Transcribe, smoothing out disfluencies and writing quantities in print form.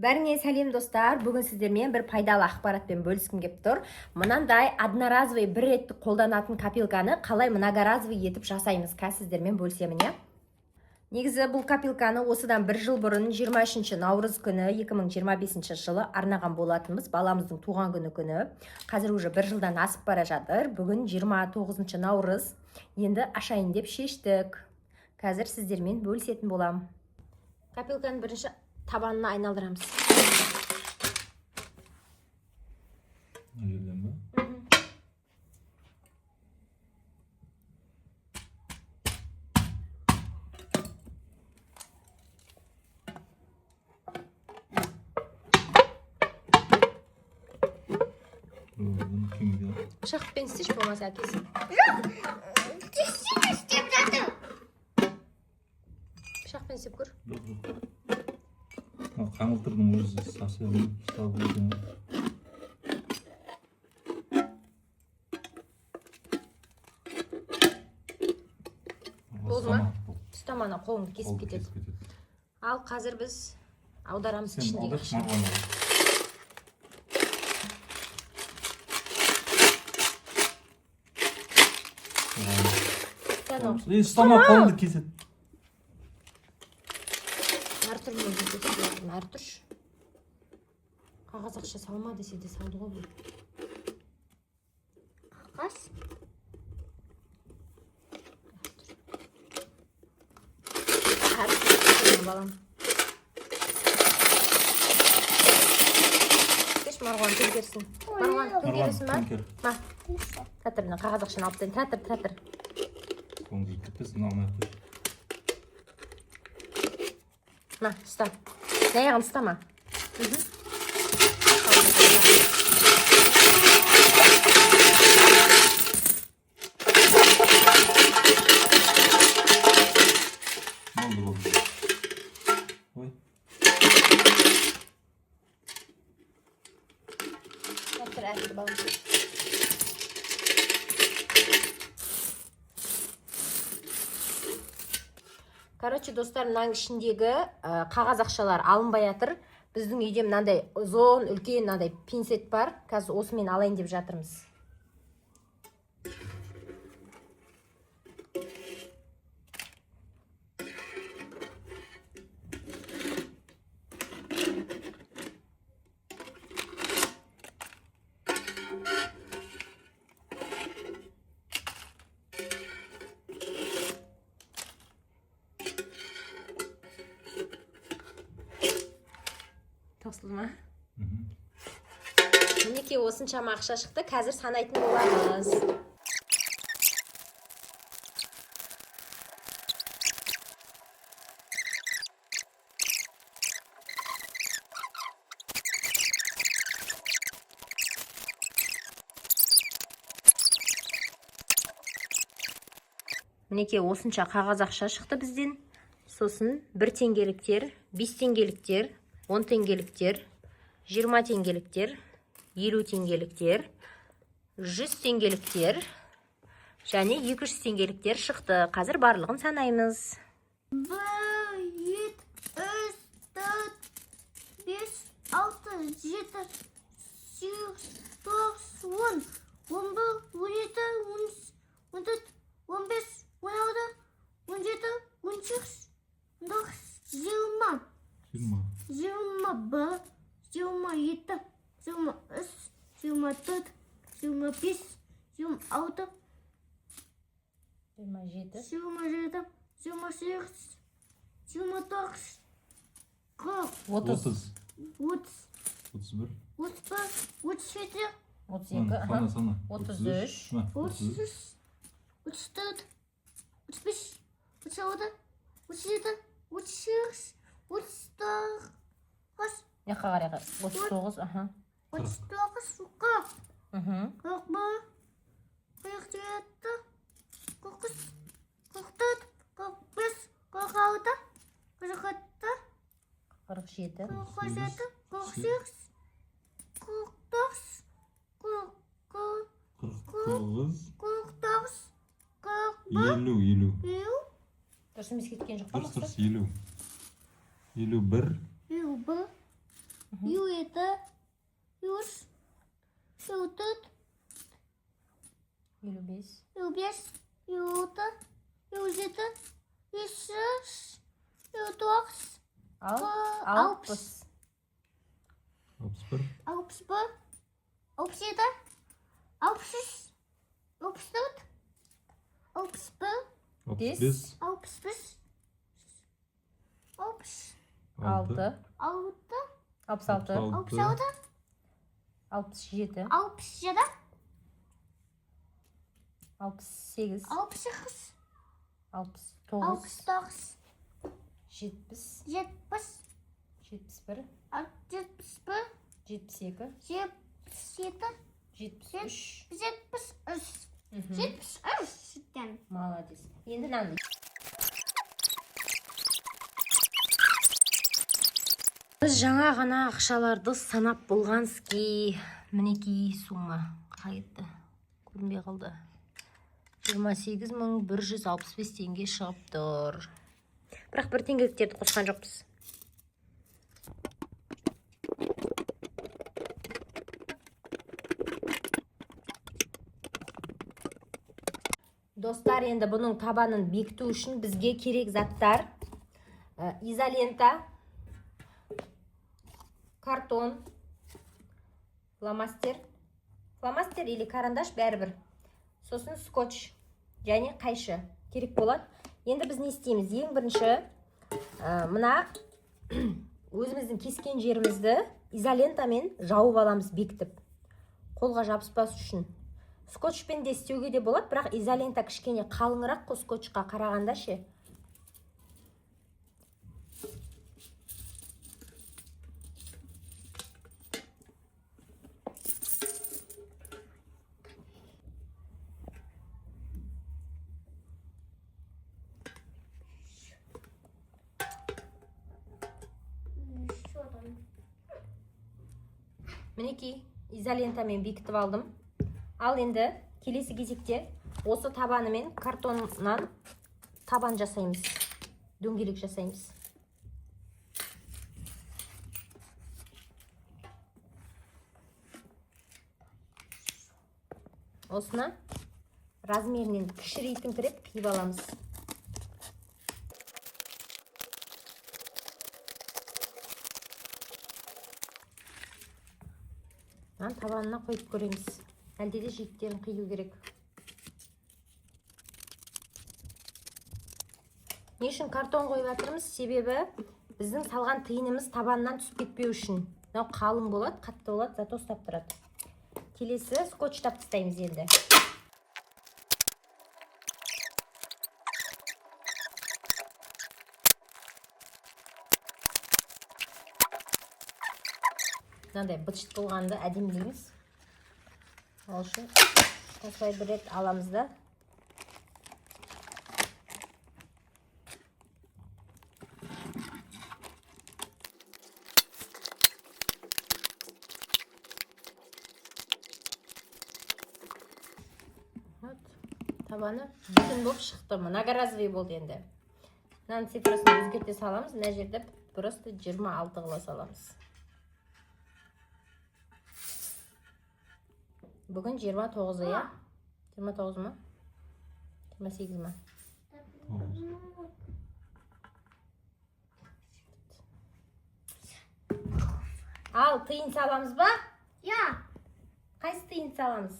Бәріңе сәлем достар. Бүгін сіздермен бір пайдалы ақпаратпен бөліскім кеп тұр. Мынандай одноразовый бір реттік қолданатын копилканы қалай многоразовый етіп жасаймыз, сіздермен бөлісемін, иә? Негізі бұл копилканы осыдан бір жыл бұрын 23 наурыз күні 2025 жылы арнаған болатынбыз, баламыздың туған күні. Қазір уже бір жылдан асып бара жатыр. Бүгін 29 наурыз. Енді ашайын деп шештік. Қазір сіздермен бөлісетін болам. Копилканы бірінші табанына айналдырамыз. Ayırdım mı? Bunu kim biliyor? Bıçakпен істеш болмаса әкесі. Bıçakпен істеп көр. Қаңылтырдың өзі совсем ұстап өткен. Болды ма? Ұстамана қолыңды кесіп кетеді. Ал қазір біз аударамыз ішіндегі қышын. Ұстама қолыңды кеседі. Әртүрлі көрсетілетін әртүр. Қағаз ақша салма десе де салды ғой бұл. Қағаз. Әртүр балам. Кеш Марғуан теңгерсін. Марғуан теңгерсін ба? Ма. Тәтірінен қағаз ақшаны алып тән. Тәтір. Қолыңды кетпесін алмай. Ма, ұста. Аяғын ұстама. Болды. Ой. Әтір балам. Короче, достар, мынаның ішіндегі қағаз ақшалар алынбай жатыр. Біздің үйде мынандай ұзын, үлкен мынандай пинцет бар. Қазір осымен алайын деп жатырмыз. Тосылды ма? Мінеке осыншама ақша шықты, қазір санайтын боламыз. Мінеке осынша қағаз ақша шықты бізден. Сосын 1 теңгеліктер, 5 теңгеліктер, 10 теңгеліктер, 20 теңгеліктер, 50 теңгеліктер, 100 теңгеліктер және 200 теңгеліктер шықты. Қазір барлығын санаймыз. 1, 2, 3, 4, 5, 6, 7, 8, 9, 10, 11, 12, 13, 14, 15, 16, 17, 18, 19, 20. 21, 27, 23, 24, 25, 26, 27, 28, 29, 30, 30, 31, 37, 32, 33, 34, 35, 36, 37, 38, 39, Яққа қарайға. 39, аха. 39, 40, 41, 47, 43, 44, 45, 46, 47, 47, 47, 48, 49, 49, 49, 50. Дұрыс емес кеткен жоқ па? Дұрыс, 50. 51, 51, U7, U3, U4, 55. U5, U6, U7, U8, U9, Al. Alpes. 61. 61, 67, 63, 64, 61, 65. 65, 60, 6. 6, 66. 66, 67. 67, 68. 68, 69. 69, 70. 70, 71. 71, 72. 77, 73. 73. Мгм. 73 sütten. Молодец. Енді мынаны. Біз жаңа ғана ақшаларды санап болғанский. Мінекей сумма. Қайты. Көрінбей қалды. 28.165 теңге шығып тұр. Бірақ бір теңгеліктерді қосқан жоқпыз. Достар, енді бұның табанын бекіту үшін бізге керек заттар: изолента, картон, фломастер или карандаш бәрібір. Сосын скотч және қайшы керек болады. Енді біз не істейміз? Ең бірінші мына өзіміздің кескен жерімізді изолентамен жауып аламыз бекітіп. Қолға жабыспас үшін. Скотчпен де істеуге де болады, бірақ изолента кішкене қалыңырақ қой скотчқа қарағанда ше. Мінекей, изолентамен бекітіп алдым. Ал енді келесі кезекте осы табанымен картоннан табан жасаймыз. Дөңгелек жасаймыз. Осыны размерінен кішірейтіңкіреп қиып аламыз. Табанына қойып көреміз. Әлде де жиектерін қию керек. Не үшін картон қойып жатырмыз? Себебі біздің салған тиынымыз табаннан түсіп кетпеу үшін. Мынау қалың болады, қатты болады, зато ұстап тұрады. Келесі скотчтап тастаймыз енді. Мынандай быт-шыт болғанды әдемілейміз. Ол үшін осылай бір рет аламыз да. Табаны бүтін болып шықты. Многоразовый болды енді. Мынаның цифрасын өзгерте саламыз. Мына жерде просто 26 қыла саламыз. Бүгін 29 ya. 29 mu? 28 mi? Al, tıyın salamız ba? Ya. Қайсы тиын саламыз?